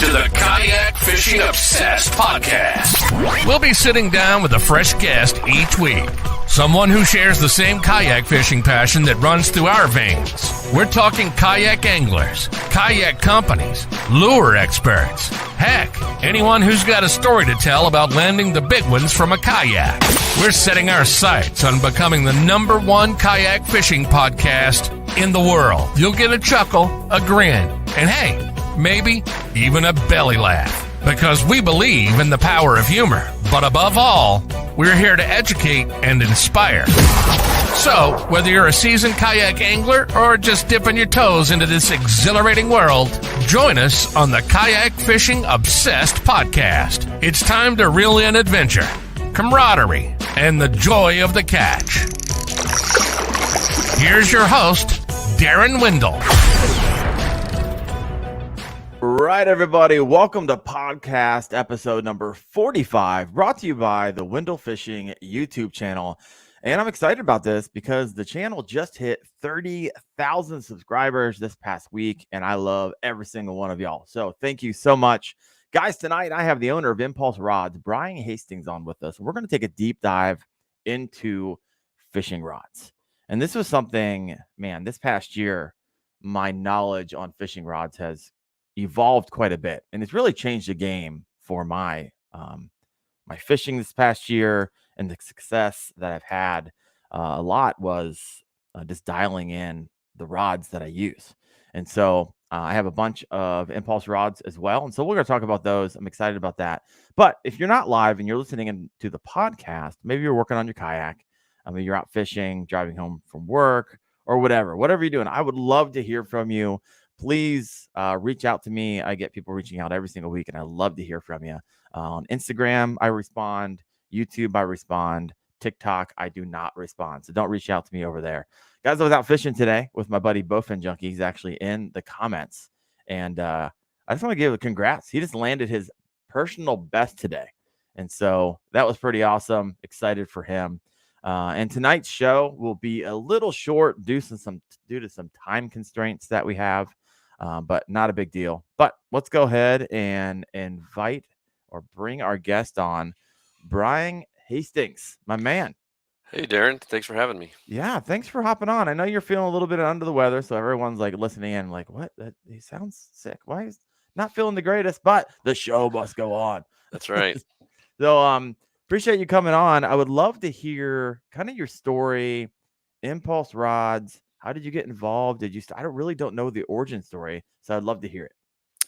to the Kayak Fishing Obsessed podcast. We'll be sitting down with a fresh guest each week. Someone who shares the same kayak fishing passion that runs through our veins. We're talking kayak anglers, kayak companies, lure experts. Heck, anyone who's got a story to tell about landing the big ones from a kayak. We're setting our sights on becoming the #1 kayak fishing podcast in the world. You'll get a chuckle, a grin, and hey, maybe even a belly laugh. Because we believe in the power of humor. But above all, we're here to educate and inspire. So, whether you're a seasoned kayak angler or just dipping your toes into this exhilarating world, join us on the Kayak Fishing Obsessed podcast. It's time to reel in adventure, camaraderie, and the joy of the catch. Here's your host, Daren Wendell. Right, everybody. Welcome to podcast episode number 45, brought to you by the Wendell Fishing YouTube channel. And I'm excited about this because the channel just hit 30,000 subscribers this past week, and I love every single one of y'all. So thank you so much. Guys, tonight I have the owner of Impulse Rods, Brian Hastings, on with us. We're going to take a deep dive into fishing rods. And this was something, man, this past year, my knowledge on fishing rods has evolved quite a bit, and it's really changed the game for my my fishing this past year, and the success that I've had. A lot was just dialing in the rods that I use. And so I have a bunch of Impulse rods as well, and so we're going to talk about those. I'm excited about that. But if you're not live and you're listening into the podcast, maybe you're working on your kayak, maybe you're out fishing, driving home from work, or whatever you're doing, I would love to hear from you. Please reach out to me. I get people reaching out every single week, and I love to hear from you. On Instagram, I respond. YouTube, I respond. TikTok, I do not respond. So don't reach out to me over there. Guys, I was out fishing today with my buddy Bowfin Junkie. He's actually in the comments. And I just want to give a congrats. He just landed his personal best today. And so that was pretty awesome. Excited for him. And tonight's show will be a little short due to some time constraints that we have. But not a big deal. But let's go ahead and invite or bring our guest on, Brian Hastings, my man. Hey, Daren. Thanks for having me. Yeah, thanks for hopping on. I know you're feeling a little bit under the weather, so everyone's like listening in like, what? He sounds sick. Why is not feeling the greatest? But the show must go on. That's right. So appreciate you coming on. I would love to hear kind of your story, Impulse Rods. How did you get involved? I don't know the origin story, so I'd love to hear it.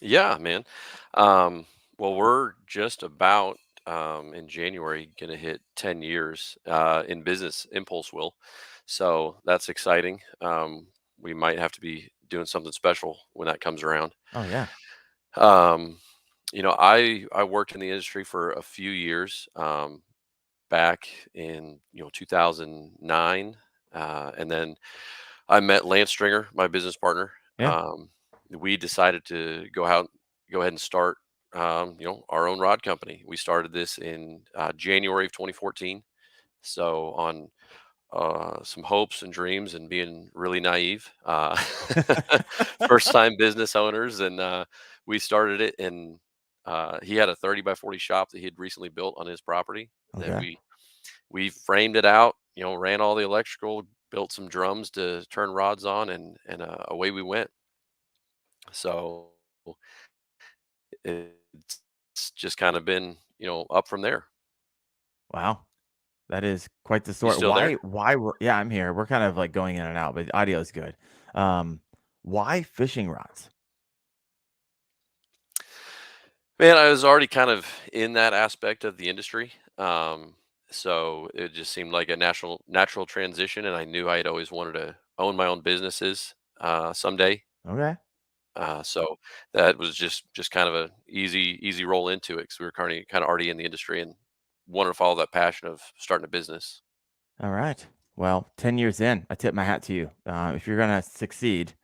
Yeah, man. Well, we're just about in January going to hit 10 years in business. Impulse will. So that's exciting. We might have to be doing something special when that comes around. Oh, yeah. I worked in the industry for a few years back in 2009, and then I met Lance Stringer, my business partner. Yeah. We decided to go ahead and start, our own rod company. We started this in January of 2014. So on some hopes and dreams and being really naive, first time business owners. And we started it, and he had a 30 by 40 shop that he had recently built on his property. Okay. Then we framed it out, ran all the electrical, built some drums to turn rods on, and away we went. So it's just kind of been, up from there. Wow. That is quite the story. still there? Yeah, I'm here. We're kind of like going in and out, but audio is good. Why fishing rods? Man, I was already kind of in that aspect of the industry. So it just seemed like a natural transition, and I knew I had always wanted to own my own businesses someday. Okay. So that was just kind of a easy roll into it, because we were kind of already in the industry and wanted to follow that passion of starting a business. All right. Well, 10 years in, I tip my hat to you. If you're going to succeed,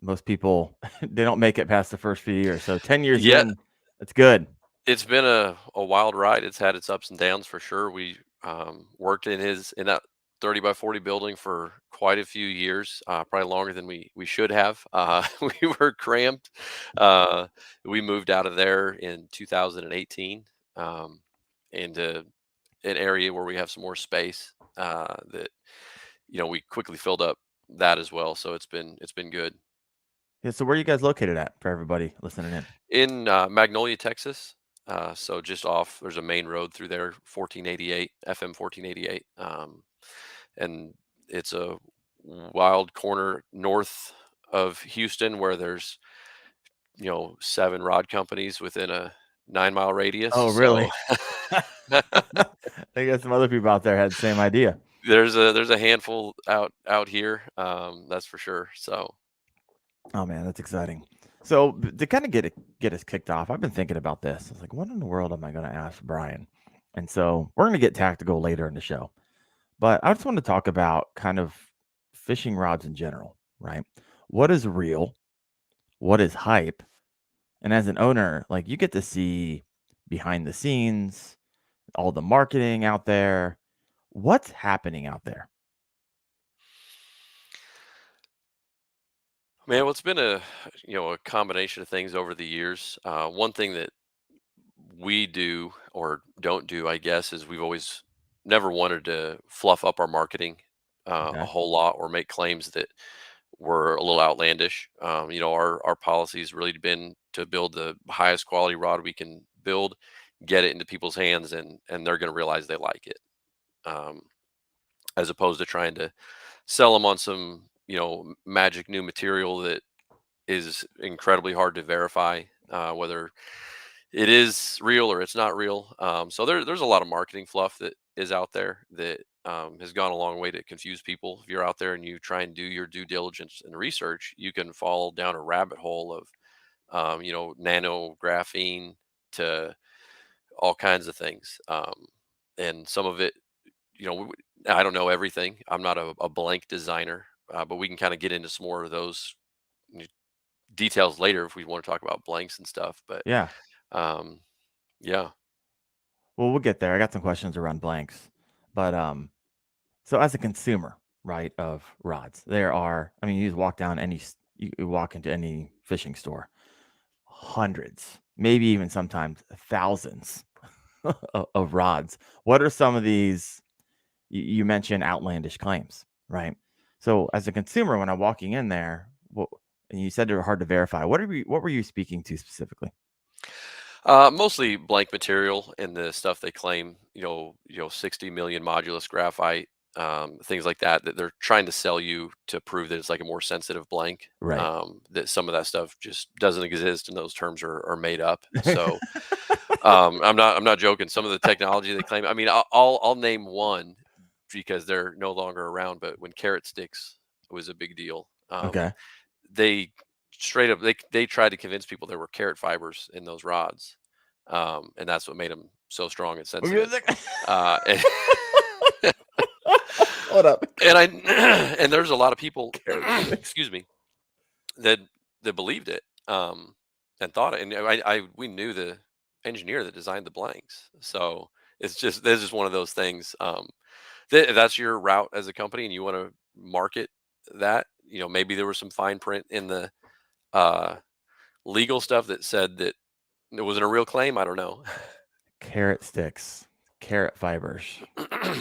most people, they don't make it past the first few years. So 10 years in, it's good. It's been a wild ride. It's had its ups and downs for sure. We worked in that 30 by 40 building for quite a few years, probably longer than we should have. We were cramped. Uh, we moved out of there in 2018 um, into an area where we have some more space that we quickly filled up that as well. So it's been good. Yeah. So where are you guys located at for everybody listening in? In Magnolia, Texas. So just off, there's a main road through there, 1488 FM 1488, and it's a wild corner north of Houston where there's 7 rod companies within a 9-mile radius. Oh, So really? I guess some other people out there had the same idea. there's a handful out here, that's for sure. So Oh man, that's exciting. So to kind of get us kicked off, I've been thinking about this. I was like, what in the world am I going to ask Brian? And so we're going to get tactical later in the show, but I just want to talk about kind of fishing rods in general, right? What is real? What is hype? And as an owner, like you get to see behind the scenes, all the marketing out there. What's happening out there? man, well, it's been a combination of things over the years. One thing that we do or don't do, I guess, is we've always never wanted to fluff up our marketing a Okay. whole lot or make claims that were a little outlandish. Our policy's really been to build the highest quality rod we can build, get it into people's hands, and they're going to realize they like it, um, as opposed to trying to sell them on some magic new material that is incredibly hard to verify whether it is real or it's not real. So there's a lot of marketing fluff that is out there that has gone a long way to confuse people. If you're out there and you try and do your due diligence and research, you can fall down a rabbit hole of nano graphene to all kinds of things. And some of it, I don't know everything. I'm not a blank designer, but we can kind of get into some more of those details later if we want to talk about blanks and stuff. But Yeah. um, yeah. Well, we'll get there. I got some questions around blanks. But so as a consumer, right, of rods, there are, I mean, you just walk down you walk into any fishing store, hundreds, maybe even sometimes thousands of rods. What are some of these? You mentioned outlandish claims, right? So as a consumer, when I'm walking in there, and you said they're hard to verify. What were you speaking to specifically? Mostly blank material and the stuff they claim, 60 million modulus graphite, things like that, that they're trying to sell you to prove that it's like a more sensitive blank. Right. That some of that stuff just doesn't exist and those terms are made up. So I'm not joking. Some of the technology they claim, I mean, I'll name one because they're no longer around, but when carrot sticks was a big deal. Okay. They straight up they tried to convince people there were carrot fibers in those rods, and that's what made them so strong and sensitive. And, Hold up. and I and there's a lot of people, Carrot sticks. excuse me, that believed it, and thought it. And we knew the engineer that designed the blanks, so there's just one of those things. If that's your route as a company and you want to market that, maybe there was some fine print in the uh, legal stuff that said that it wasn't a real claim. I don't know. Carrot sticks, carrot fibers.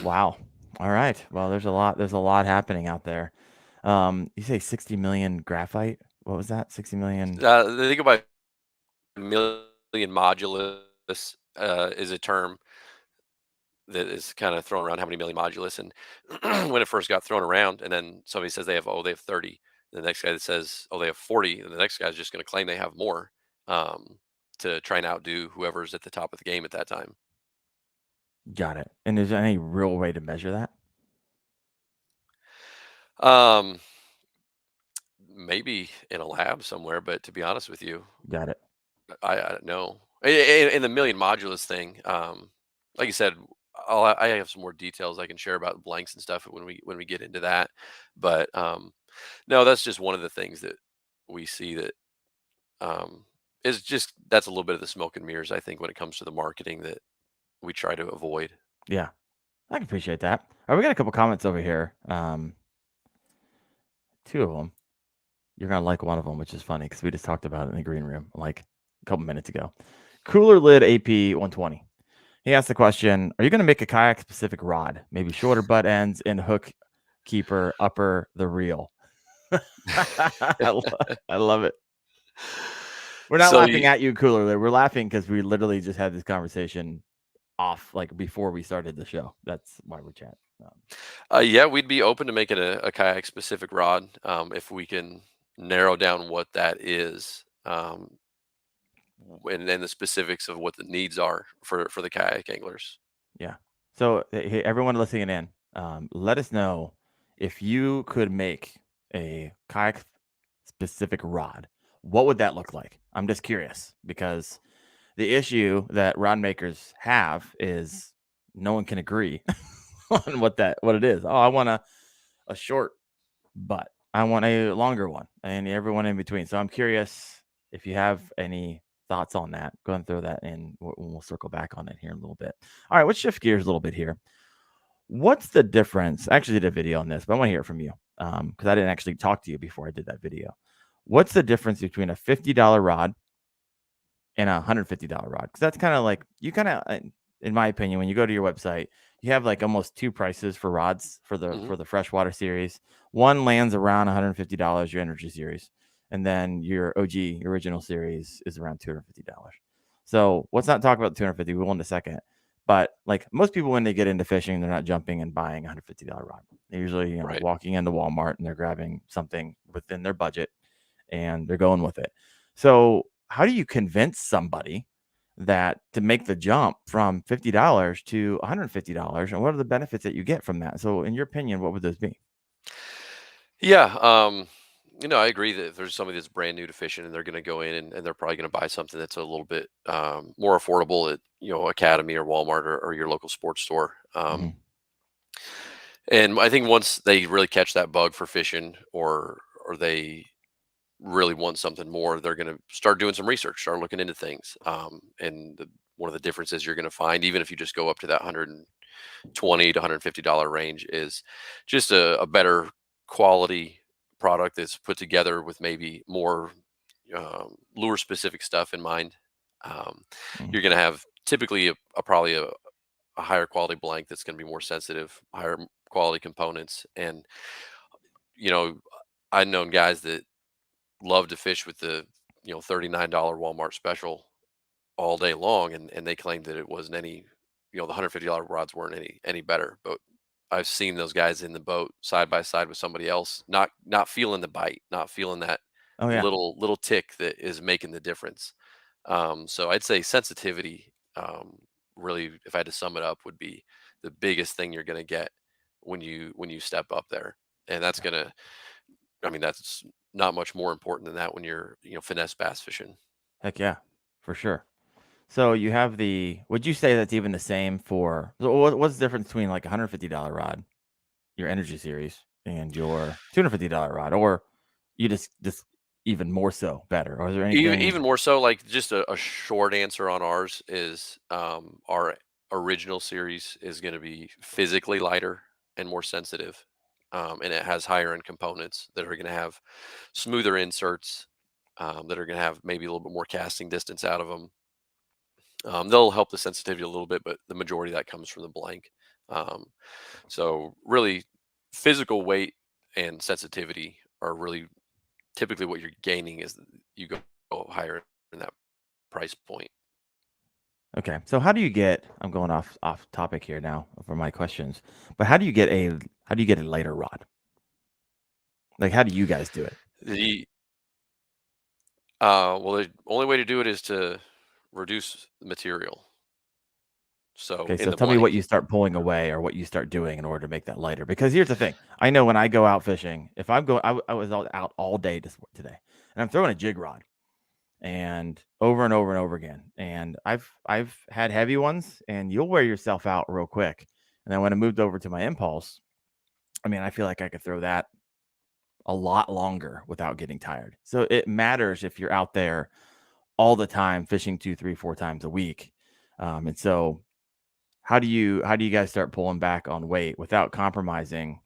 Wow. All right. Well, there's a lot happening out there. You say 60 million graphite? What was that? 60 million? They go by million modulus, is a term that is kind of thrown around, how many million modulus. And when it first got thrown around, and then somebody says they have 30, the next guy that says, oh, they have 40, and the next guy's just going to claim they have more, to try and outdo whoever's at the top of the game at that time. Got it. And is there any real way to measure that? Um, Maybe in a lab somewhere, but to be honest with you, Got it. I don't know. In the million modulus thing, like you said, I have some more details I can share about blanks and stuff when we get into that. But no, that's just one of the things that we see that is just that's a little bit of the smoke and mirrors. I think when it comes to the marketing that we try to avoid. Yeah. I can appreciate that. All right, we got a couple comments over here. Two of them. You're gonna like one of them, which is funny because we just talked about it in the green room like a couple minutes ago. Cooler Lid AP 120. He asked the question: are you going to make a kayak specific rod, maybe shorter butt ends and hook keeper upper the reel? I love it. We're not So laughing at you, Cooler Lid. We're laughing because we literally just had this conversation off like before we started the show. That's why we're chatting. yeah, we'd be open to making a kayak specific rod if we can narrow down what that is. And then the specifics of what the needs are for the kayak anglers. Yeah. So hey, everyone listening in, let us know if you could make a kayak specific rod. What would that look like? I'm just curious because the issue that rod makers have is no one can agree on what it is. Oh, I want a short butt. I want a longer one, and everyone in between. So I'm curious if you have any thoughts on that. Go ahead and throw that in. We'll circle back on it here in a little bit. All right, let's shift gears a little bit here. What's the difference? I actually did a video on this, but I want to hear it from you because I didn't actually talk to you before I did that video. What's the difference between a $50 rod and a $150 rod? Because that's kind of like you kind of, in my opinion, when you go to your website, you have like almost two prices for rods for the freshwater series. One lands around $150, your energy series, and then your OG original series is around $250. So let's not talk about the 250. We will in a second. But like most people, when they get into fishing, they're not jumping and buying a $150 rod. They're usually Right. walking into Walmart and they're grabbing something within their budget and they're going with it. So how do you convince somebody that to make the jump from $50 to $150, and what are the benefits that you get from that? So in your opinion, what would those be? Yeah. I agree that if there's somebody that's brand new to fishing and they're going to go in and they're probably going to buy something that's a little bit more affordable at Academy or Walmart or your local sports store. And I think once they really catch that bug for fishing or they really want something more, they're going to start doing some research, start looking into things. One of the differences you're going to find, even if you just go up to that $120 to $150 range, is just a better quality product that's put together with maybe more lure specific stuff in mind. You're going to have typically probably a higher quality blank that's going to be more sensitive, higher quality components. And, I've known guys that love to fish with the, $39 Walmart special all day long. And they claimed that it wasn't any, the $150 rods weren't any better. But I've seen those guys in the boat side by side with somebody else, not feeling the bite, not feeling that Oh yeah. little tick that is making the difference. So I'd say sensitivity, really, if I had to sum it up, would be the biggest thing you're going to get when you step up there, and that's that's not much more important than that when you're finesse bass fishing. Heck yeah, for sure. So you have would you say that's even the same for, so what's the difference between like a $150 rod, your energy series, and your $250 rod, or you just even more so better? Or is there anything? Even more so, like just a short answer on ours is our original series is going to be physically lighter and more sensitive, and it has higher end components that are going to have smoother inserts, that are going to have maybe a little bit more casting distance out of them. They'll help the sensitivity a little bit, but the majority of that comes from the blank. So really, physical weight and sensitivity are really typically what you're gaining as you go higher in that price point. Okay, so how do you get? I'm going off topic here now for my questions, but how do you get a lighter rod? Like, how do you guys do it? The only way to do it is to reduce the material. So Okay, in so the tell me what blank, you start pulling away or what you start doing in order to make that lighter. Because here's the thing: I know when I go out fishing, if I'm going, I was out all day today, and I'm throwing a jig rod, and over and over and over again, and I've had heavy ones, and you'll wear yourself out real quick. And then when I moved over to my impulse, I feel like I could throw that a lot longer without getting tired. So it matters if you're out there all the time fishing 2, 3, 4 times a week. And so how do you guys start pulling back on weight without compromising,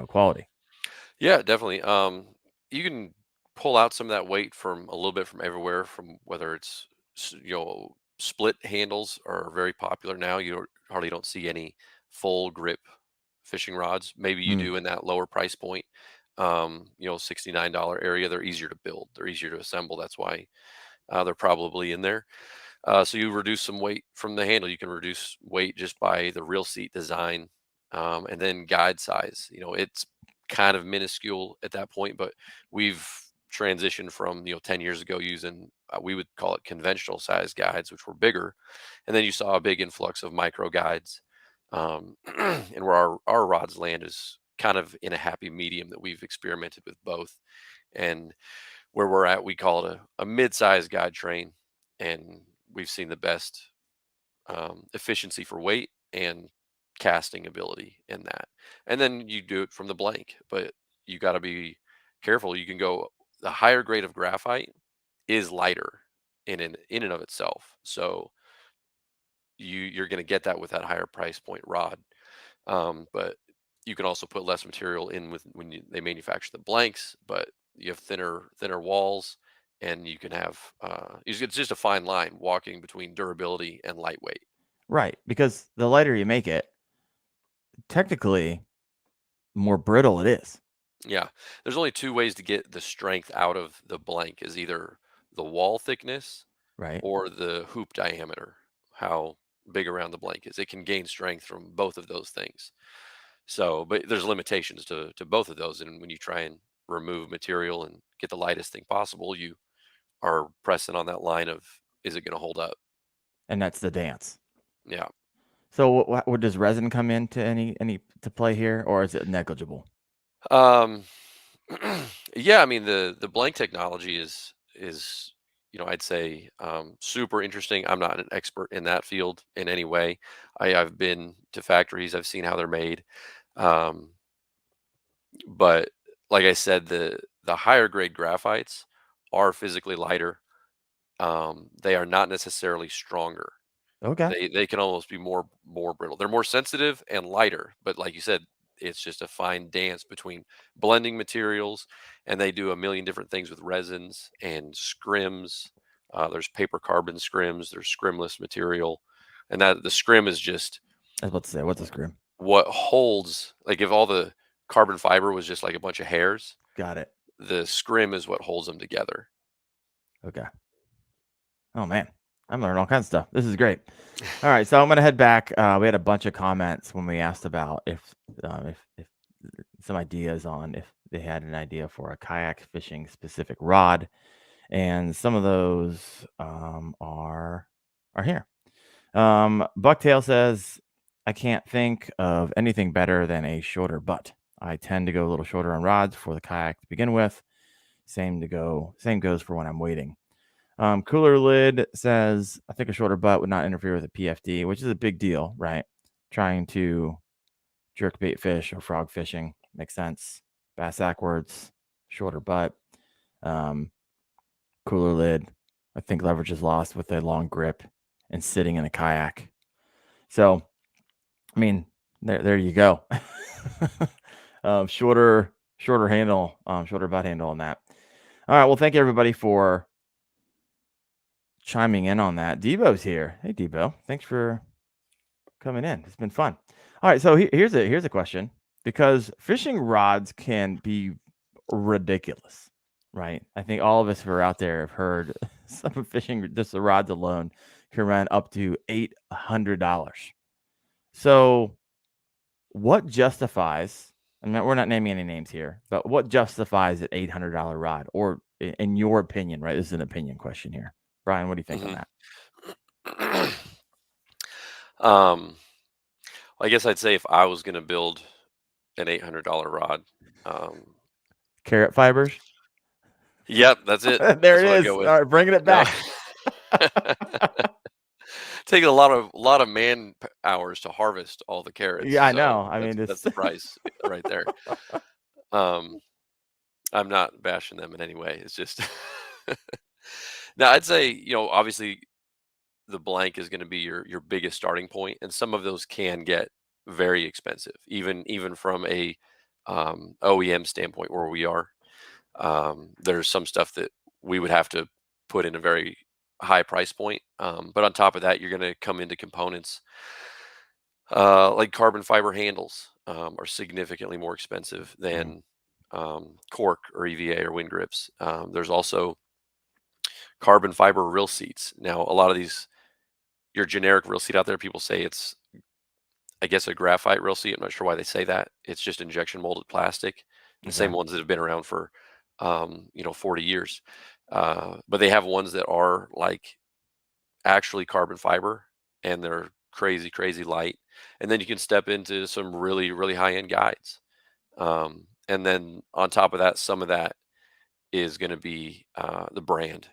quality? Yeah, definitely. You can pull out some of that weight from a little bit from everywhere, from whether it's split handles are very popular now. Hardly don't see any full grip fishing rods. Maybe you Mm, do in that lower price point. $69 area. They're easier to build. They're easier to assemble. That's why they're probably in there. So you reduce some weight from the handle. You can reduce weight just by the reel seat design, and then guide size. It's kind of minuscule at that point, but we've transitioned from 10 years ago using we would call it conventional size guides, which were bigger, and then you saw a big influx of micro guides, and where our rods land is kind of in a happy medium that we've experimented with both, and where we're at, we call it a mid-size guide train, and we've seen the best efficiency for weight and casting ability in that. And then you do it from the blank, but you got to be careful. You can go the higher grade of graphite is lighter in and of itself, so you're going to get that with that higher price point rod. But you can also put less material in with they manufacture the blanks, but you have thinner walls, and you can have it's just a fine line walking between durability and lightweight. right, because the lighter you make it, technically, more brittle it is, Yeah, there's only two ways to get the strength out of the blank: is either the wall thickness right? or the hoop diameter, how big around the blank is. It can gain strength from both of those things. So, but there's limitations to both of those, and when you try and remove material and get the lightest thing possible, you are pressing on that line of, is it going to hold up? And that's the dance. Yeah. So, what does resin come into any to play here, or is it negligible? Um, yeah. I mean, the blank technology is I'd say super interesting. I'm not an expert in that field in any way. I've been to factories. I've seen how they're made. Um, but like I said, the higher grade graphites are physically lighter. They are not necessarily stronger. Okay, They can almost be more brittle. They're more sensitive and lighter, but like you said, it's just a fine dance between blending materials, and they do a million different things with resins and scrims. There's paper carbon scrims. There's scrimless material, and that the scrim is just I was about to say, what's a screw? what holds. Like if all the carbon fiber was just like a bunch of hairs, Got it. the scrim is what holds them together. Okay. Oh man, I'm learning all kinds of stuff. This is great. All right, so I'm gonna head back. We had a bunch of comments when we asked about if some ideas on if they had an idea for a kayak fishing specific rod, and some of those are here. Bucktail says, I can't think of anything better than a shorter butt. I tend to go a little shorter on rods for the kayak to begin with. Same goes for when I'm wading. Cooler Lid says, I think a shorter butt would not interfere with a PFD, which is a big deal, right? Trying to jerk bait fish or frog fishing makes sense. Bass backwards, shorter butt. Um, Cooler Lid, I think leverage is lost with a long grip and sitting in a kayak. So, I mean, there you go. Shorter handle, shorter butt handle on that. All right. Well, thank you everybody for chiming in on that. Debo's here. Hey, Debo. Thanks for coming in. It's been fun. All right. So here's a question, because fishing rods can be ridiculous, right? I think all of us who are out there have heard some of fishing, just the rods alone can run up to $800. So what justifies, and we're not naming any names here, but what justifies an $800 rod? Or in your opinion, right? This is an opinion question here. Brian, what do you think on that? um, I guess I'd say if I was going to build an $800 rod, um, Carrot fibers. yep, that's it. There That's it what I is. go All with. right, bringing it No, back. taking a lot of man hours to harvest all the carrots, Yeah, I so know. I mean, that's this. the price right there. Um, I'm not bashing them in any way. It's just now I'd say obviously the blank is going to be your biggest starting point, and some of those can get very expensive, even from a OEM standpoint where we are. There's some stuff that we would have to put in a very high price point. But on top of that, you're going to come into components like carbon fiber handles are significantly more expensive Mm. than cork or EVA or wind grips. There's also carbon fiber reel seats. Now, a lot of these, your generic reel seat out there, people say it's, I guess, a graphite reel seat. I'm not sure why they say that. It's just injection molded plastic, the Okay. same ones that have been around for, 40 years. But they have ones that are like actually carbon fiber, and they're crazy, crazy light. And then you can step into some really, really high end guides. And then on top of that, some of that is going to be the brand.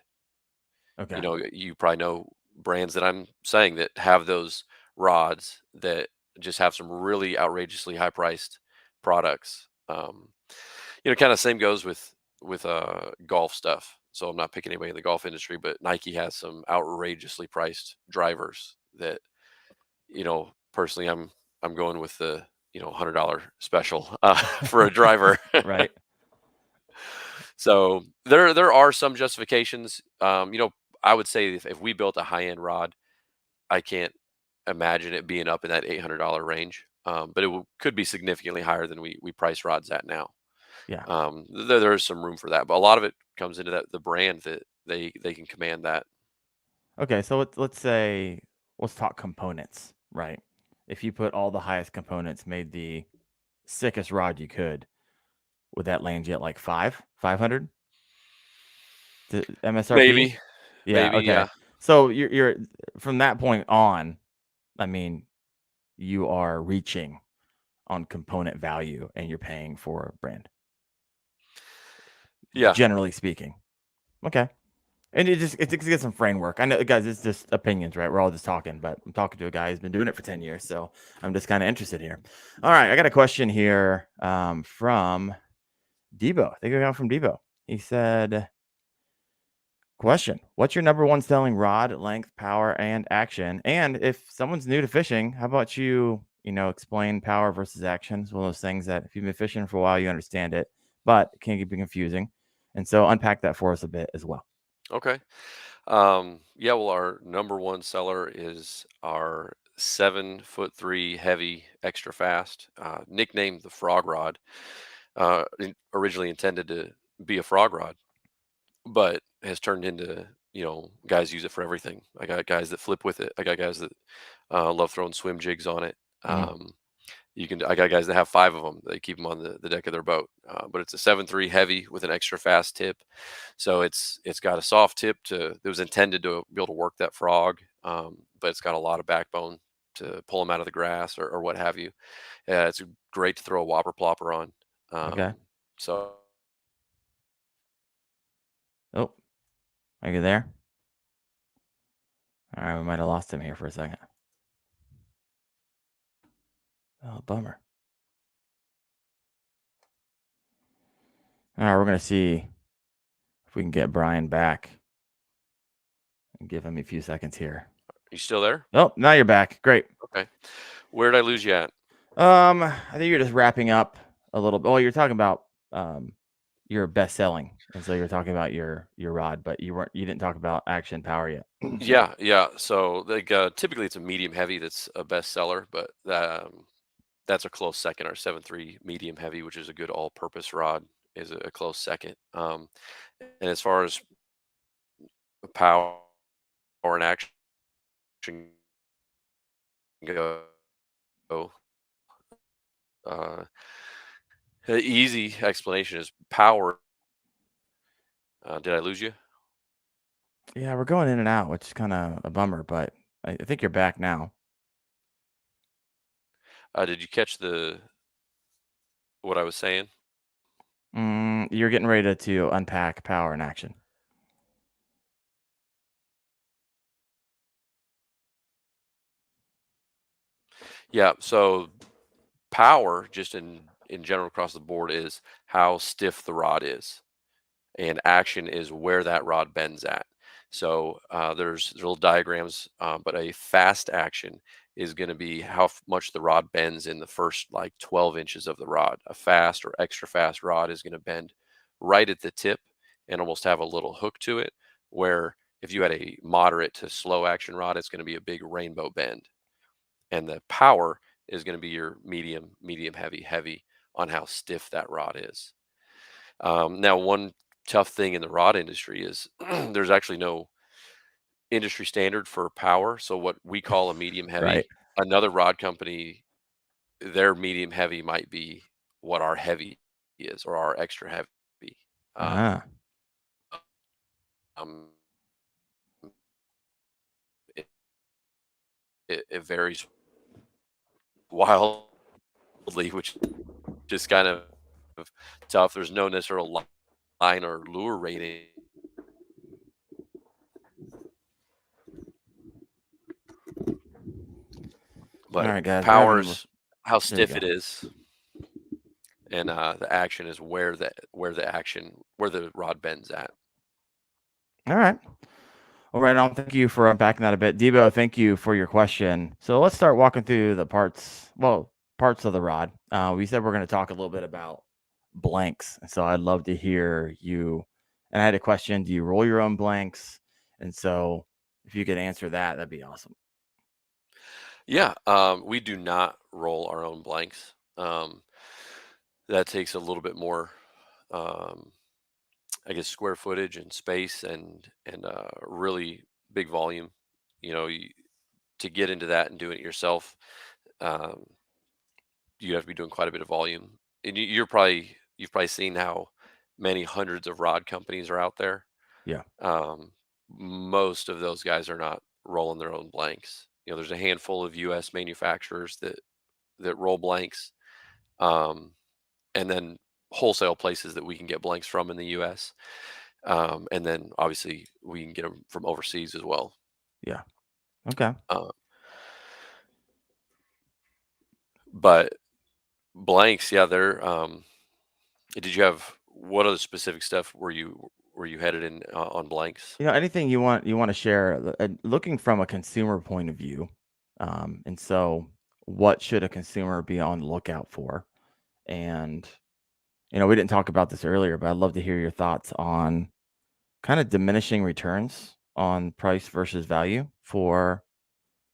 Okay. You probably know brands that I'm saying that have those rods that just have some really outrageously high priced products. Kind of same goes with golf stuff. So I'm not picking anybody in the golf industry, but Nike has some outrageously priced drivers that, personally I'm going with the, $100 special for a driver. Right. So there are some justifications. I would say if we built a high end rod, I can't imagine it being up in that $800 range. But could be significantly higher than we price rods at now. Yeah. There is some room for that, but a lot of it comes into the brand that they can command that. Okay. So let's talk components, right? If you put all the highest components, made the sickest rod you could, would that land you at like 500 to MSRP? Maybe, Yeah. maybe, Okay. yeah, So you're from that point on, I mean, you are reaching on component value and you're paying for a brand, yeah. generally speaking. Okay. And it just gets some framework. I know, guys, it's just opinions, right? We're all just talking, but I'm talking to a guy who's been doing it for 10 years. So I'm just kind of interested here. All right. I got a question here from Debo. I think I got from Debo. He said, question: what's your number one selling rod, length, power, and action? And if someone's new to fishing, how about explain power versus action? It's one of those things that if you've been fishing for a while, you understand it, but it can be confusing. And so unpack that for us a bit as well. Okay. Yeah, well, our number one seller is our 7'3" heavy extra fast, nicknamed the frog rod. Originally intended to be a frog rod, but has turned into, guys use it for everything. I got guys that flip with it. I got guys that love throwing swim jigs on it. Mm, I got guys that have 5 of them. They keep them on the deck of their boat. But it's a 7'3" heavy with an extra fast tip. So it's got a soft tip it was intended to be able to work that frog. But it's got a lot of backbone to pull them out of the grass or what have you. Yeah, it's great to throw a whopper plopper on. okay. So Oh, are you there? All right, we might have lost him here for a second. Oh, bummer. All right, we're gonna see if we can get Brian back and give him a few seconds here. you still there? Oh, now you're back. Great. Okay. Where did I lose you at? I think you're just wrapping up a little bit. Well, you're talking about your best selling, and so you're talking about your rod, but you didn't talk about action power yet. Yeah, yeah. So like typically it's a medium heavy that's a bestseller, but that's a close second. Our 7'3" medium heavy, which is a good all-purpose rod, is a close second. And as far as power and action go, uh, the easy explanation is power. Did I lose you? Yeah, we're going in and out, which is kind of a bummer, but I think you're back now. Did you catch what I was saying? You're getting ready to unpack power and action. Yeah. So power, just in general across the board, is how stiff the rod is, and action is where that rod bends at. So there's little diagrams, but a fast action is going to be how much the rod bends in the first like 12 inches of the rod. A fast or extra fast rod is going to bend right at the tip and almost have a little hook to it, where if you had a moderate to slow action rod, it's going to be a big rainbow bend. And the power is going to be your medium, heavy, heavy on how stiff that rod is. Now, one tough thing in the rod industry is there's actually no industry standard for power. So what we call a medium Right. heavy, another rod company, their medium heavy might be what our heavy is, or our extra heavy. Um, Ah, um, it, it varies wildly, which is kind of tough. There's no necessarily line or lure rating, all but right, guys. We're having. power's how There you stiff go. it is, and the action is where the rod bends at. All right. All right. Thank you for unpacking that a bit. Debo, thank you for your question. So let's start walking through the parts of the rod. We said we're going to talk a little bit about blanks. So I'd love to hear you. And I had a question. Do you roll your own blanks? And so if you could answer that, that'd be awesome. Yeah, we do not roll our own blanks. That takes a little bit more, um, I guess, square footage and space and really big volume. You know, to get into that and doing it yourself, um, you have to be doing quite a bit of volume. And you've probably seen how many hundreds of rod companies are out there. Yeah. Um, Most of those guys are not rolling their own blanks. You know, there's a handful of U.S. manufacturers that roll blanks, um, and then wholesale places that we can get blanks from in the U.S. And then obviously we can get them from overseas as well. Yeah. Okay. Uh, but blanks, yeah, they're. Did you have what other specific stuff were you headed in on blanks? Anything you want to share, looking from a consumer point of view. And so what should a consumer be on the lookout for? And we didn't talk about this earlier, but I'd love to hear your thoughts on kind of diminishing returns on price versus value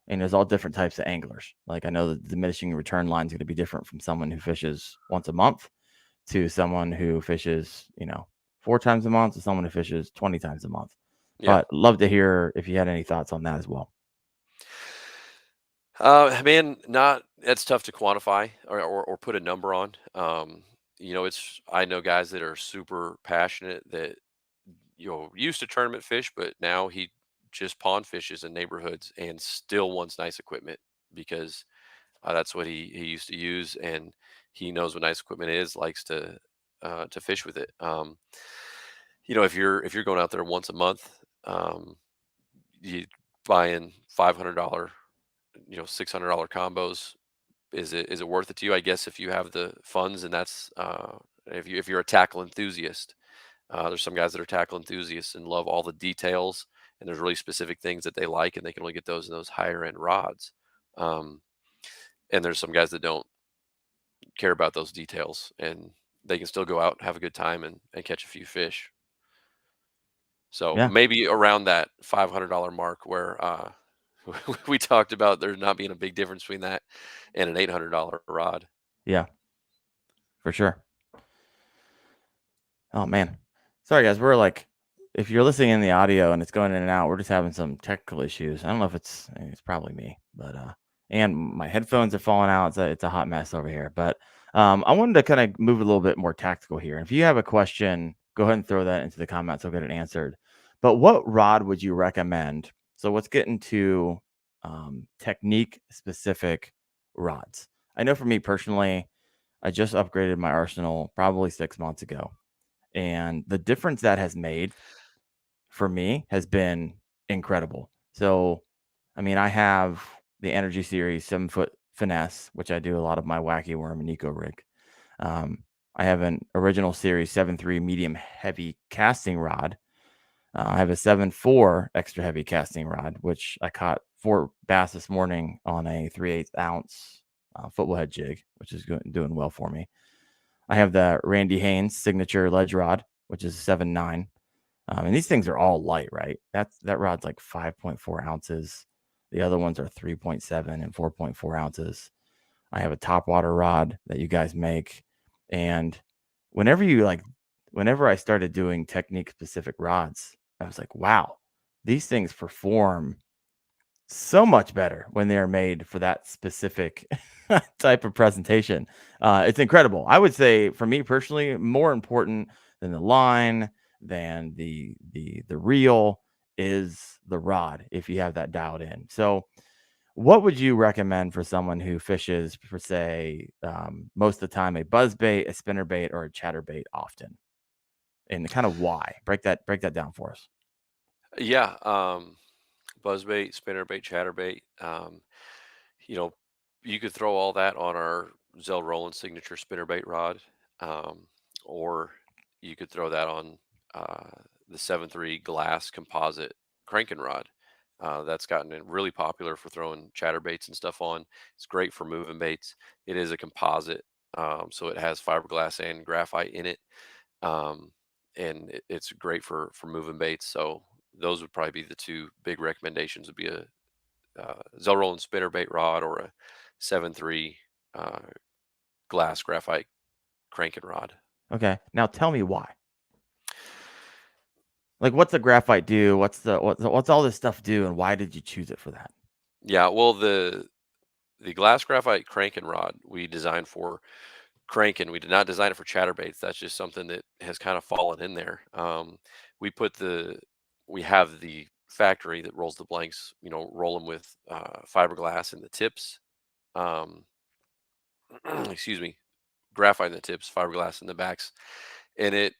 and there's all different types of anglers. Like I know the diminishing return line is going to be different from someone who fishes once a month to someone who fishes, 4 times a month to someone who fishes 20 times a month. Yeah. But love to hear if you had any thoughts on that as well. Man, not that's tough to quantify or put a number on. I know guys that are super passionate that used to tournament fish, but now he just pond fishes in neighborhoods and still wants nice equipment because that's what he used to use, and he knows what nice equipment is. Likes to fish with it. If you're going out there once a month, you buying $500, $600 combos. Is it worth it to you? I guess if you have the funds, and that's if you're a tackle enthusiast. There's some guys that are tackle enthusiasts and love all the details, and there's really specific things that they like, and they can only get those in those higher end rods. Um, and there's some guys that don't care about those details, and they can still go out, have a good time, and catch a few fish. So Yeah. maybe around that $500 mark, where we talked about there not being a big difference between that and an $800 rod. Yeah, for sure. Oh man. Sorry guys, if you're listening in the audio and it's going in and out, we're just having some technical issues. I don't know if it's probably me, but and my headphones are falling out. It's a hot mess over here. But I wanted to kind of move a little bit more tactical here. And if you have a question, go ahead and throw that into the comments. I'll get it answered. But what rod would you recommend? So let's get into technique specific rods. I know for me personally, I just upgraded my arsenal probably 6 months ago. And the difference that has made for me has been incredible. So, I mean, I have the Energy Series 7-foot finesse, which I do a lot of my wacky worm and eco rig. I have an original series 7.3 medium heavy casting rod. I have a 7.4 extra heavy casting rod, which I caught 4 bass this morning on a 3/8 ounce football head jig, which is doing well for me. I have the Randy Haynes signature ledge rod, which is 7.9. And these things are all light, right? That rod's like 5.4 ounces. The other ones are 3.7 and 4.4 ounces. I have a topwater rod that you guys make. And whenever I started doing technique specific rods, I was like, wow, these things perform so much better when they are made for that specific type of presentation. It's incredible. I would say, for me personally, more important than the line, than the reel, is the rod, if you have that dialed in. So what would you recommend for someone who fishes, for say, most of the time, a buzz bait, a spinner bait, or a chatter bait often, and kind of why? Break that down for us. Yeah, buzzbait, spinnerbait, chatterbait. You know, you could throw all that on our Zell Roland signature spinnerbait rod, um, or you could throw that on the 7.3 glass composite cranking rod. That's gotten it really popular for throwing chatterbaits and stuff on. It's great for moving baits. It is a composite, so it has fiberglass and graphite in it, um, and it's great for moving baits. So those would probably be the two big recommendations. Would be a Zell Roland spinnerbait rod or a 7.3 uh, glass graphite cranking rod. Okay, now tell me why. Like, what's the graphite do? What's all this stuff do, and why did you choose it for that? Yeah, well, the glass graphite cranking rod we designed for cranking. We did not design it for chatterbaits. That's just something that has kind of fallen in there. We put the we have the factory that rolls the blanks. Roll them with fiberglass in the tips. Um, excuse me, graphite in the tips, fiberglass in the backs, and it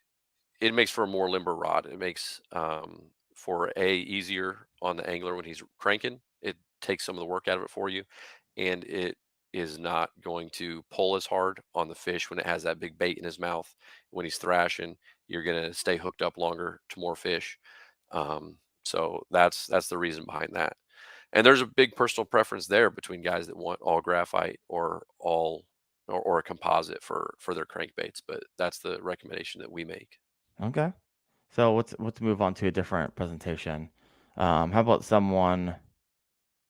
makes for a more limber rod. It makes for easier on the angler when he's cranking. It takes some of the work out of it for you, and it is not going to pull as hard on the fish when it has that big bait in his mouth. When he's thrashing, you're going to stay hooked up longer to more fish. So that's the reason behind that. And there's a big personal preference there between guys that want all graphite or all or a composite for their crankbaits. But that's the recommendation that we make. Okay, so let's move on to a different presentation. How about someone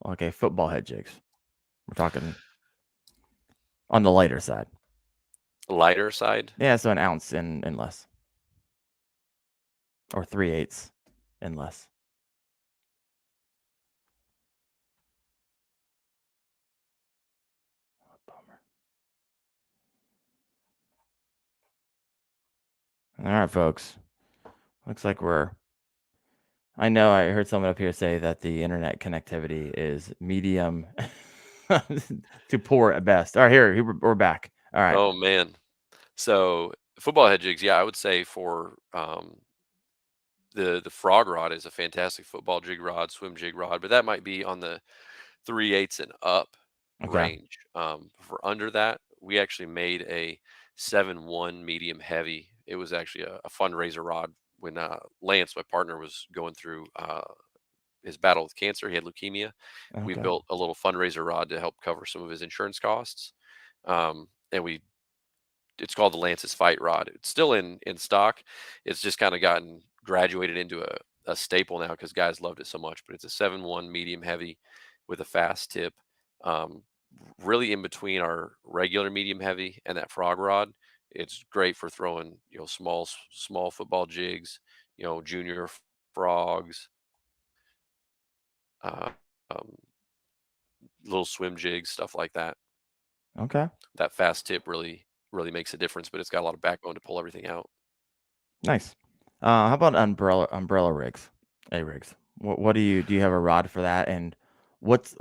like a football head jigs? We're talking on the lighter side. Lighter side. Yeah, so an ounce and less, or 3/8 and less. Bummer. All right, folks. Looks like I know I heard someone up here say that the internet connectivity is medium to poor at best. All right, here we're back. All right. Oh man. So football head jigs, yeah, I would say for the frog rod is a fantastic football jig rod, swim jig rod, but that might be on the 3/8 and up Okay. range. For under that, we actually made a 7.1 medium heavy. It was actually a fundraiser rod when Lance, my partner, was going through his battle with cancer. He had leukemia. We Okay. built a little fundraiser rod to help cover some of his insurance costs. And it's called the Lance's Fight Rod. It's still in stock. It's just kind of gotten graduated into a staple now because guys loved it so much. But it's a 7.1 medium heavy with a fast tip. Um, really in between our regular medium heavy and that frog rod. It's great for throwing small football jigs, junior frogs, uh, um, little swim jigs, stuff like that. Okay. That fast tip really makes a difference, but it's got a lot of backbone to pull everything out. Nice. How about umbrella rigs? A rigs. What do you have a rod for that? And what's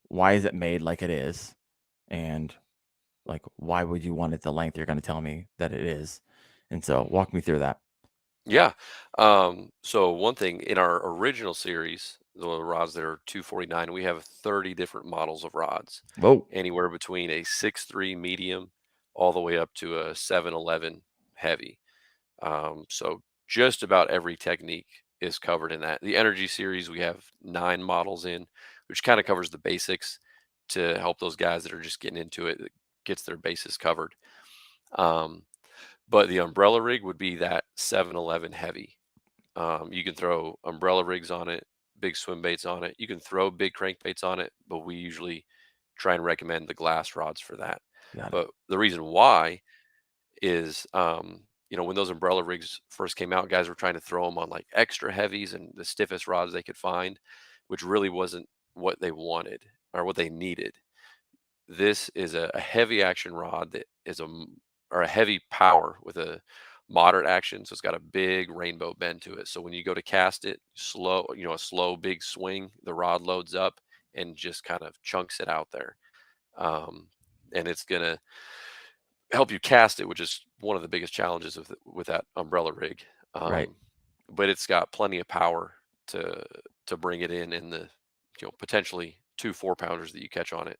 why is it made like it is? And like, why would you want it the length you're going to tell me that it is? And so walk me through that. Yeah. So one thing in our original series, the rods that are 249, we have 30 different models of rods, Whoa. anywhere between a 6.3 medium all the way up to a 7.11 heavy. So just about every technique is covered in that. The Energy series, we have 9 models in, which kind of covers the basics to help those guys that are just getting into it, that gets their bases covered. Um, but the umbrella rig would be that 711 heavy. You can throw umbrella rigs on it, big swim baits on it. You can throw big crankbaits on it, but we usually try and recommend the glass rods for that. Got it. But the reason why is, when those umbrella rigs first came out, guys were trying to throw them on like extra heavies and the stiffest rods they could find, which really wasn't what they wanted or what they needed. This is a heavy action rod that is or a heavy power with a moderate action, so it's got a big rainbow bend to it. So when you go to cast it slow, a slow big swing, the rod loads up and just kind of chunks it out there. Um, and it's gonna help you cast it, which is one of the biggest challenges with that umbrella rig. Right. But it's got plenty of power to bring it in the potentially 2 4-pounders that you catch on it.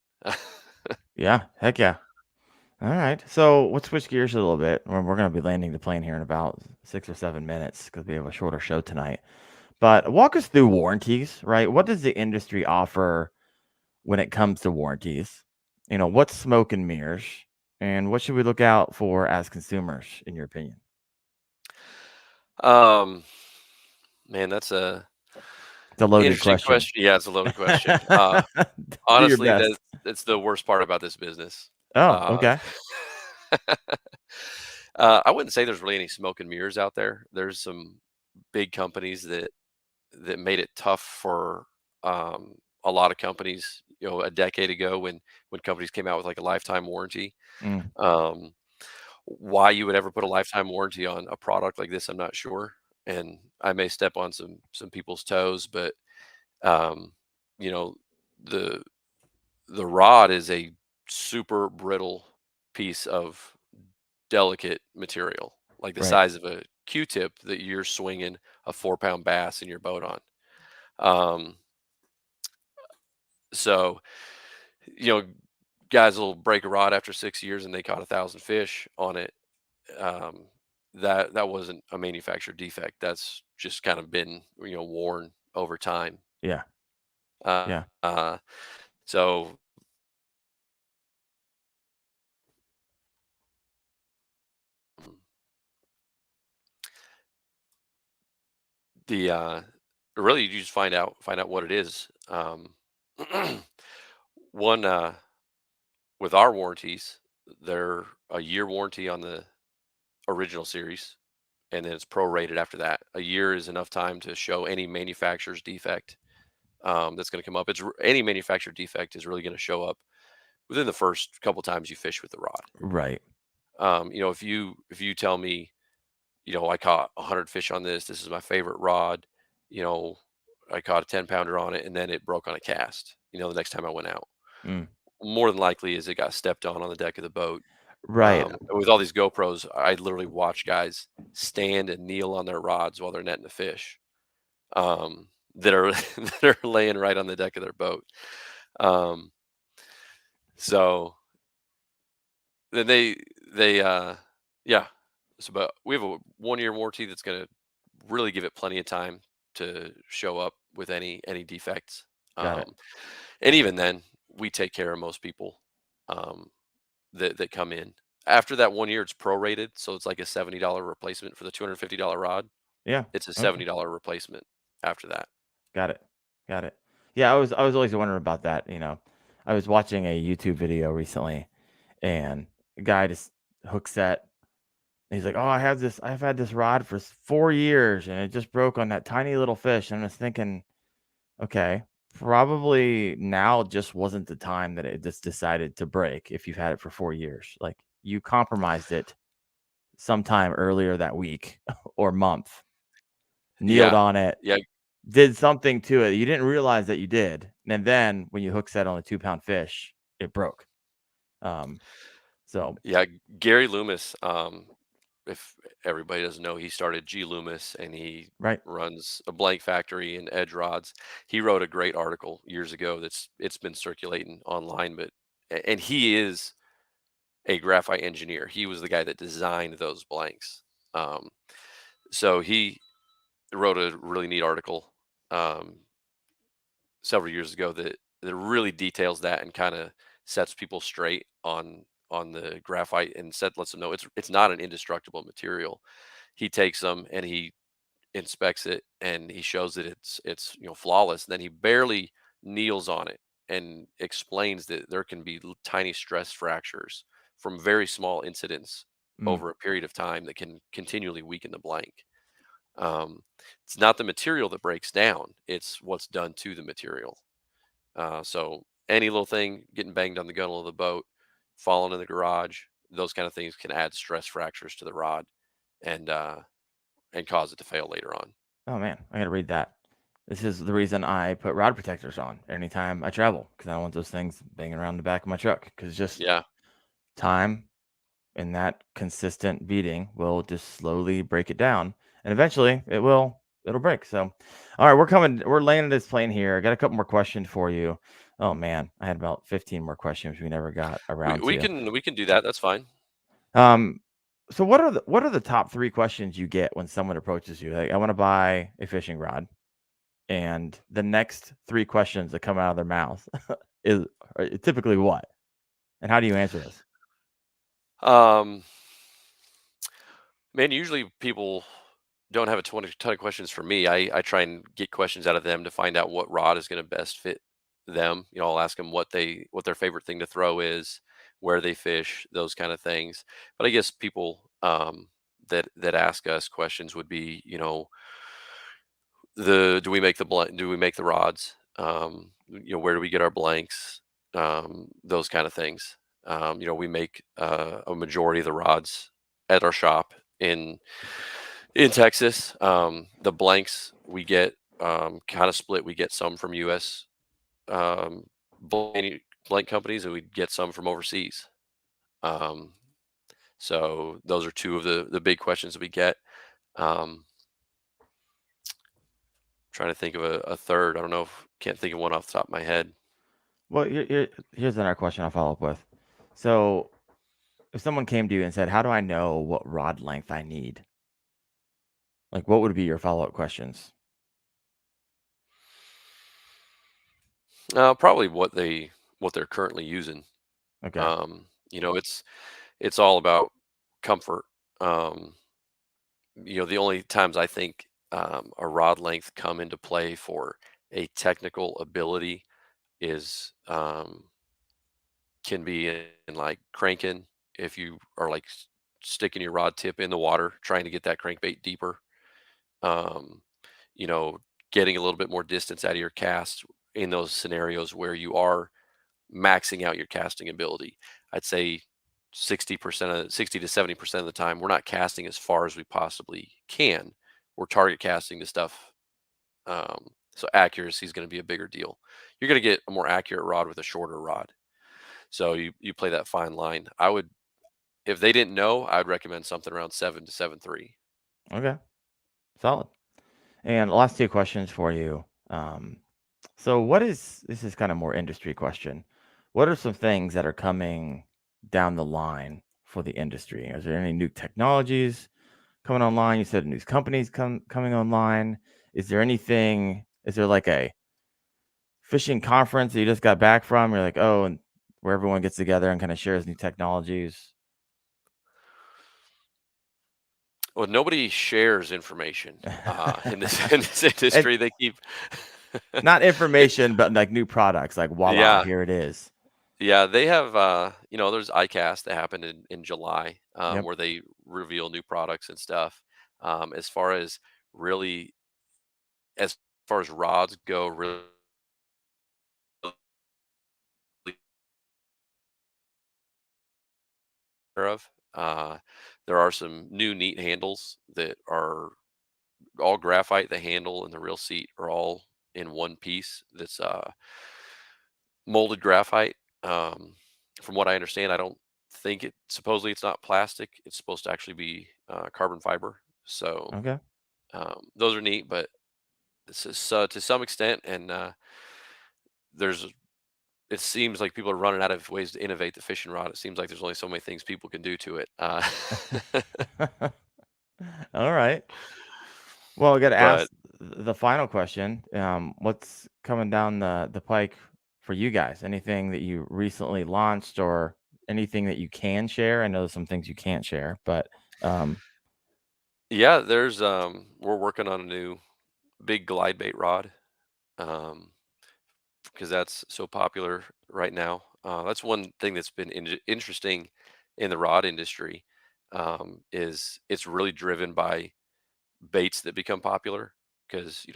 Yeah. Heck yeah. All right. So let's switch gears a little bit. We're going to be landing the plane here in about 6 or 7 minutes because we have a shorter show tonight. But walk us through warranties, right? What does the industry offer when it comes to warranties? What's smoke and mirrors? And what should we look out for as consumers, in your opinion? Um, Man, that's a It's a loaded interesting question. question. Yeah, it's a loaded question. Do your Honestly, best. that's the worst part about this business. Oh, Uh, okay. I wouldn't say there's really any smoke and mirrors out there. There's some big companies that made it tough for a lot of companies. A decade ago, when companies came out with like a lifetime warranty. Mm, Um, why you would ever put a lifetime warranty on a product like this, I'm not sure, and I may step on some people's toes, but um, you know, the the rod is a super brittle piece of delicate material, like the right. size of a Q-tip that you're swinging a 4-pound bass in your boat on. Um, so you know, guys will break a rod after 6 years and they caught 1,000 fish on it. Um, that wasn't a manufacturer defect. That's just kind of been worn over time. Yeah. Uh, Yeah. uh, so mm, the really you just find out what it is. One with our warranties, they're a year warranty on the original series, and then it's prorated after that. A year is enough time to show any manufacturer's defect that's going to come up. Any manufacturer defect is really going to show up within the first couple times you fish with the rod. Right. If you tell me, I caught 100 fish on this. This is my favorite rod. You know, I caught a 10-pounder on it, and then it broke on a cast. The next time I went out, Mm, more than likely is it got stepped on the deck of the boat. right. With all these GoPros, I literally watch guys stand and kneel on their rods while they're netting a fish that are that are laying right on the deck of their boat. Um, so then they yeah. So but we have a 1 year warranty that's going to really give it plenty of time to show up with any defects. Got it. Um, and even then, we take care of most people um, that come in. After that 1 year, it's prorated, so it's like a $70 replacement for the $250 rod. Yeah. It's a Okay. $70 replacement after that. Got it. Got it. Yeah, I was always wondering about that. I was watching a YouTube video recently, and a guy just hook set. And he's like, "Oh, I've had this rod for 4 years, and it just broke on that tiny little fish." And I was thinking, okay, probably now just wasn't the time that it just decided to break. If you've had it for 4 years, like you compromised it sometime earlier that week or month, kneeled Yeah, on it, yeah, did something to it. You didn't realize that you did. And then when you hook set on a 2-pound fish, it broke. Um, so yeah. Gary Loomis, if everybody doesn't know, he started G Loomis, and he right. runs a blank factory and edge rods. He wrote a great article years ago it's been circulating online, but and he is a graphite engineer. He was the guy that designed those blanks. Um, So he wrote a really neat article um, several years ago that really details that and kind of sets people straight on the graphite and lets them know it's not an indestructible material. He takes them and he inspects it and he shows that it's flawless. Then he barely kneels on it and explains that there can be tiny stress fractures from very small incidents Mm. over a period of time that can continually weaken the blank. um, it's not the material that breaks down, it's what's done to the material. So any little thing getting banged on the gunnel of the boat, falling in the garage, those kind of things can add stress fractures to the rod and and cause it to fail later on. Oh man, I gotta read that. This is the reason I put rod protectors on anytime I travel because I don't want those things banging around the back of my truck. Because just Yeah. time and that consistent beating will just slowly break it down, and eventually it'll break. So, all right, we're landing this plane here. I got a couple more questions for you. Oh man, I had about 15 more questions we never got We around we to. can we can do that. That's fine. Um, so what are the top three questions you get when someone approaches you? Like, I want to buy a fishing rod, and the next three questions that come out of their mouth is are typically what? And how do you answer this? Um, Man, usually people don't have a ton of questions for me. I try and get questions out of them to find out what rod is going to best fit them. I'll ask them what their favorite thing to throw is, where they fish, those kind of things. But I guess people that ask us questions would be, the do we make the rods? Where do we get our blanks? Those kind of things. We make a majority of the rods at our shop in Texas. The blanks we get kind of split. We get some from U.S. Um, blank companies, and we get some from overseas. Um, so those are two of the big questions that we get. Um, Trying to think of a third. I don't know. Can't think of one off the top of my head. Well, here's another question I'll follow up with. So, if someone came to you and said, "How do I know what rod length I need?" Like, what would be your follow up questions? Probably what they're currently using. Okay. It's all about comfort. Um, the only times I think a rod length come into play for a technical ability is can be in like cranking, if you are like sticking your rod tip in the water trying to get that crankbait deeper. um, you know Getting a little bit more distance out of your cast in those scenarios where you are maxing out your casting ability. I'd say 60 to 70% of the time we're not casting as far as we possibly can. We're target casting the stuff. So accuracy is going to be a bigger deal. You're going to get a more accurate rod with a shorter rod. So you play that fine line. I would, if they didn't know, I'd recommend something around 7 to 7.3. Okay. Solid. And last two questions for you. So, this is kind of more industry question. What are some things that are coming down the line for the industry? Is there any new technologies coming online? You said new companies coming online. Is there like a fishing conference that you just got back from? You're like, oh, and where everyone gets together and kind of shares new technologies. Well, nobody shares information in this in this And industry. They keep not it, information, but like new products. Like voila, yeah. here it is. Yeah, they have, there's ICAST that happened in July, Yep. where they reveal new products and stuff. As far as really, as far as rods go, really aware of, there are some new neat handles that are all graphite. The handle and the real seat are all in one piece. That's molded graphite. Um, from what I understand, I don't think supposedly it's not plastic. It's supposed to actually be carbon fiber. So Okay. those are neat, but this is to some extent, and there's it seems like people are running out of ways to innovate the fishing rod. It seems like there's only so many things people can do to it. All right. Well, I got to But ask the final question. What's coming down the pike for you guys? Anything that you recently launched or anything that you can share? I know there's some things you can't share, but um, yeah, we're working on a new big glide bait rod. Um, because that's so popular right now. That's one thing that's been interesting in the rod industry, is it's really driven by baits that become popular. Because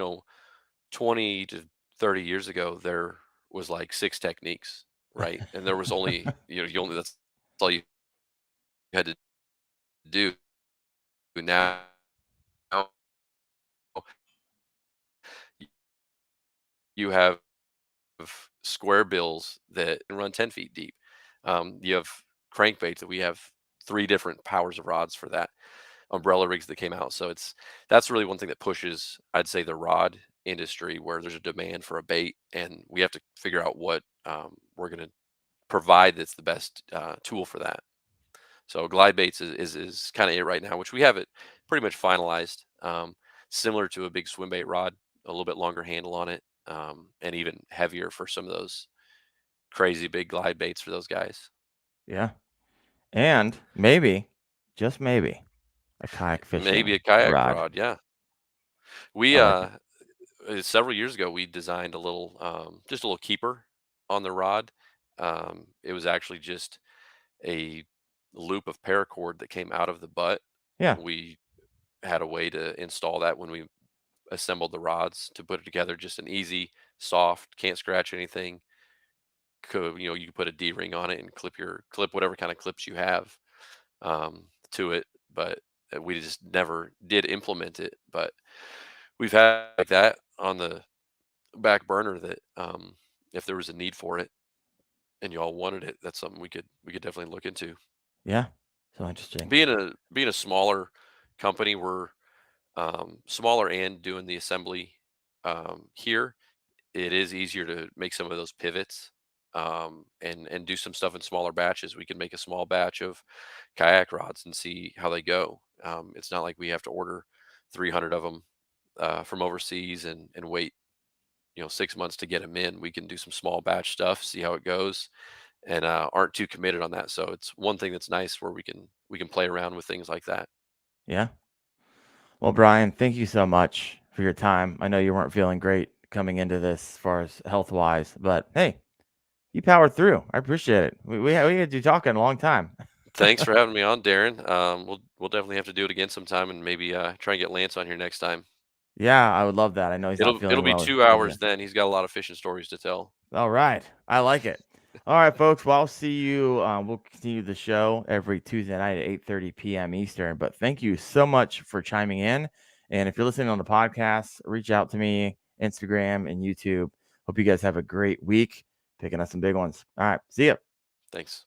20 to 30 years ago, there was like six techniques, right? And there was only you only that's all you had to do. Now y- you have square bills that run 10 feet deep. You have crankbaits that we have three different powers of rods for that, umbrella rigs that came out. So that's really one thing that pushes, I'd say, the rod industry, where there's a demand for a bait, and we have to figure out what we're going to provide that's the best tool for that. So glide baits is kind of it right now, which we have it pretty much finalized. Similar to a big swim bait rod, a little bit longer handle on it, and even heavier for some of those crazy big glide baits for those guys. yeah, and maybe, just maybe, a kayak Maybe fishing a kayak rod. rod, yeah. We I like it. several years ago we designed just a little keeper on the rod. It was actually just a loop of paracord that came out of the butt. Yeah, We had a way to install that when we assembled the rods to put it together. Just an easy, soft, can't scratch anything. You can put a D ring on it and clip whatever kind of clips you have to it. But we just never did implement it. But we've had like that on the back burner that if there was a need for it and y'all wanted it, that's something we could definitely look into. yeah. So interesting. Being a smaller company, we're smaller and doing the assembly here. It is easier to make some of those pivots, and do some stuff in smaller batches. We can make a small batch of kayak rods and see how they go. It's not like we have to order 300 of them from overseas and wait 6 months to get them in. We can do some small batch stuff, see how it goes, and aren't too committed on that. So it's one thing that's nice where we can play around with things like that. Yeah. Well, Brian, thank you so much for your time. I know you weren't feeling great coming into this as far as health wise, but hey, you powered through. I appreciate it. We had you talking a long time. Thanks for having me on, Darren. We'll definitely have to do it again sometime, and maybe try and get Lance on here next time. Yeah, I would love that. I know he's not It'll feeling be well. 2 hours then. He's got a lot of fishing stories to tell. All right. I like it. All right, folks. Well, I'll see you. We'll continue the show every Tuesday night at 8:30 p.m. Eastern. But thank you so much for chiming in. And if you're listening on the podcast, reach out to me, Instagram and YouTube. Hope you guys have a great week, picking up some big ones. All right. See ya. Thanks.